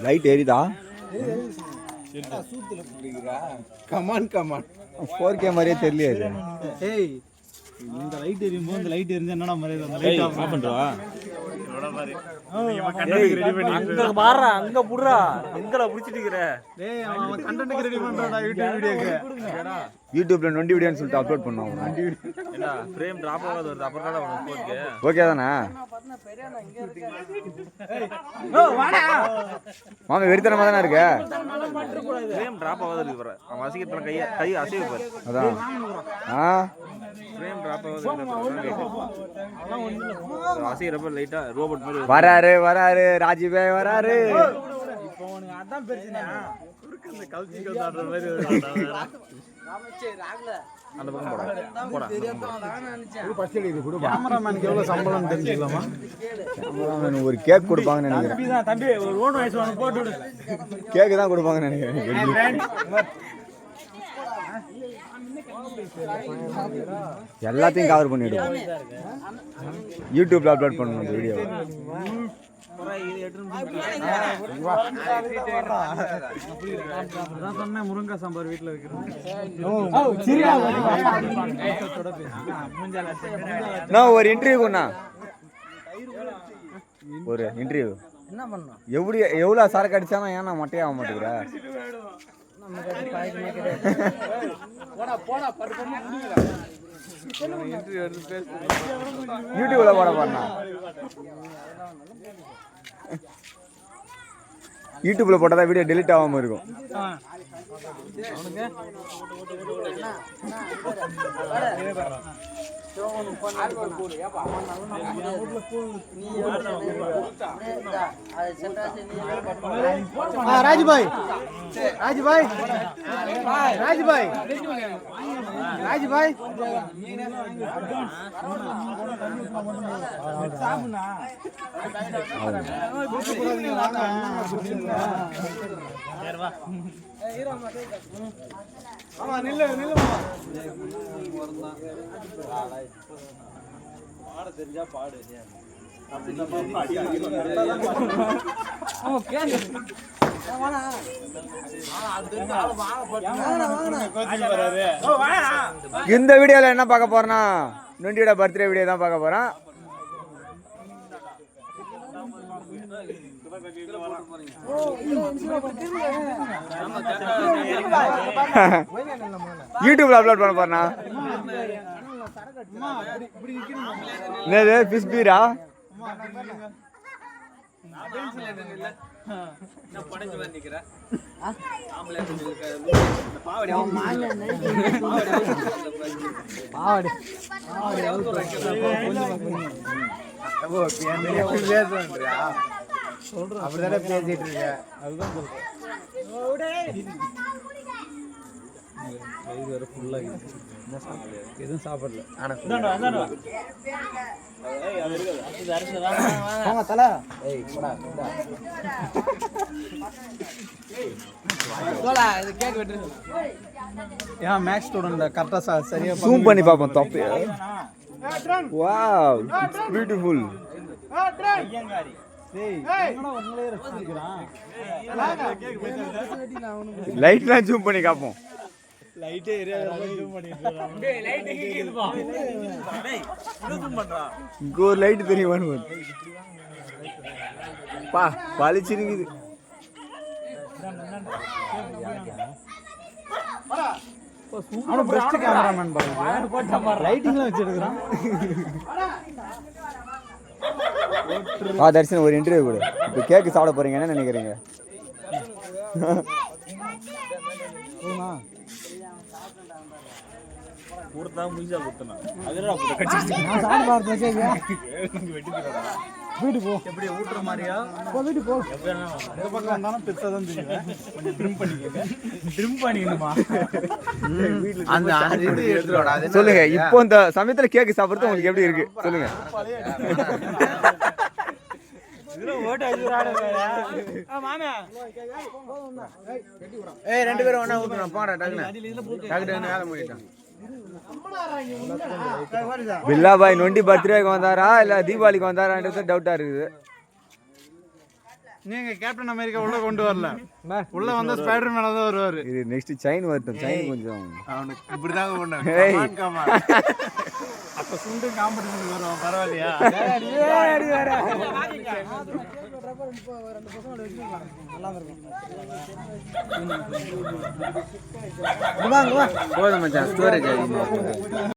Light எரியுதா? Come on 4K மாதிரியே தெரியலையே. ஏய் இந்த லைட் எரியும்போது இந்த லைட் எரிஞ்சா என்னடா மரியாதை? அந்த லைட் ஆஃப் பண்றவா? அங்க பாறா, அங்க புடுறா, எங்கல புடிச்சிட்டு இருக்கற? டேய் அவன் கண்டென்ட் ரெடி பண்றான்டா யூடியூப் வீடியோக்கு. யூடியூப்ல நொண்டி வீடியோன்னு சொல்லிட்டு அப்லோட் பண்ணுவாங்க. நொண்டி வீடியோ என்னடா ஃப்ரேம் டிராப் ஆகாத வருது, அப்புறம் தான் போடுங்க. ஓகே தானே? வாடா மாமா வெறித்தனமா தானே இருக்கு. ஃப்ரேம் டிராப் ஆகாத இருக்கு பாரு. அவன் அசிங்கத்துல கை அசைவு பாரு. அதான் ஃப்ரேம் டிராப் ஆகாத அசைறப்ப லைட்டா ரோபோட் மாதிரி வராரு ராஜீவே வராரு. இப்போ உனக்கு அதான் பிரச்சனை. குறுக்கு கல்ச்சிக்கு ஆடுற மாதிரி அந்த பக்கம் போடா. கேமராமேனுக்கு எவ்வளவு சம்பளம் தெரிஞ்சுக்கலாமா? கேமராமேன் ஒரு கேக் கொடுப்பாங்கன்னு நினைக்கிறேன். தம்பி ஒரு ஓன் வாய்ஸ் ஒன்னு போட்டு விடு. கேக் தான் கொடுப்பாங்கன்னு நினைக்கிறேன். எல்லாத்தையும் கவர் பண்ணிடுவோம். யூடியூப்ல அப்லோட் பண்ணணும் இந்த வீடியோ. முருங்கா சாம்பார் வீட்டுல வைக்கிறேன். ஒரு இன்டர்வியூ ஒரு இன்டர்வியூ என்ன பண்ணணும்? எவ்வளவு சரக்கு அடிச்சாலும் ஏன்னா மொட்டையாக ஆக மாட்டேங்கிற? யூடியூப்ல போட போறா. யூடியூப்ல போட்டா வீடியோ டெலிட் ஆகாம இருக்கும். ராஜ்பாய் தெரிஞ்சா பாடு. இந்த வீடியோல என்ன பார்க்க போறேன்னா நொண்டியோட பர்த்டே வீடியோ தான் பார்க்க போறேன். யூடியூப்ல அப்லோட் பண்ண போறேன்னா என்னது ஃபிஷ் பீரா? அப்படிதானே பேசிட்டு இருக்க. அதுதான் எதுவும் சாப்பிடல. மேக்ஸ் ஸ்டூடெண்ட் கரெக்டா சரியா ஜூம் பண்ணி பாப்போம். தப்பு. Wow beautiful. லைட்லாம் ஜூம் பண்ணி காப்போம். லைட்டே ஏரியா ஜூம் பண்ணிட்டு டேய் லைட் எங்க கேக்குதுப்பா? டேய் ஜூம் பண்றா. இங்க ஒரு லைட் தெரியுமான்னு பா பளிச்சிருக்குது. அவன பெஸ்ட் கேமராமேன் பாருங்க. லைட்டிங்லாம் வச்சு எடுக்கறான். தர்ஷன் ஒரு இன்டர்வியூ கொடு. இப்போ கேக் சாப்பிட போறீங்க, என்ன நினைக்கிறீங்க? கொடுத்தா முயசா கொடுத்தனா அதெல்லாம் போட்டு கட்டிச்சு. நான் சாப்பிட பார்த்து கேக்க வெட்டிடுறா. வீடு போ. எப்படி ஊட்ற மாதிரியா? போ வீடு போ. இந்த பக்கம் வந்தாலும் பெருசா தான் தெரியும். கொஞ்சம் ட்ரிம் பண்ணிக்கங்க. ட்ரிம் பண்ணிக்கணுமா? அந்த இது எடுத்துறடா. சொல்லுங்க, இப்போ இந்த சமயத்துல கேக் சாப்பிடுறது உங்களுக்கு எப்படி இருக்கு சொல்லுங்க. இதுல ஓட்ட அடிறாடா வேற. மாமா. ஏய் ரெண்டு பேரும் ஒண்ணா ஊத்துறோம். போடா டக்குனு. டக்குனு வேலை முடியட்டும். பில்லா பாய் நொண்டி பர்த்டேக்கு வந்தாரா இல்ல தீபாவளிக்கு வந்தாரான்றது டவுட்டா இருக்குது. நீங்க கேப்டன் அமெரிக்கா உள்ள கொண்டு வரல, உள்ள வந்தா ஸ்பைடர் மேன் தான் வருவாரு. இது நெக்ஸ்ட் சைன் வரட்டும். சைன் கொஞ்சம் அவனுக்கு இப்படிதாங்க பண்ணாங்க. ஏய் அப்ப சுண்டு காம்படிஷன் வரும், பரவாயில்லையா? போதும் மச்சான், ஸ்டோரேஜ் ஆகிடும்.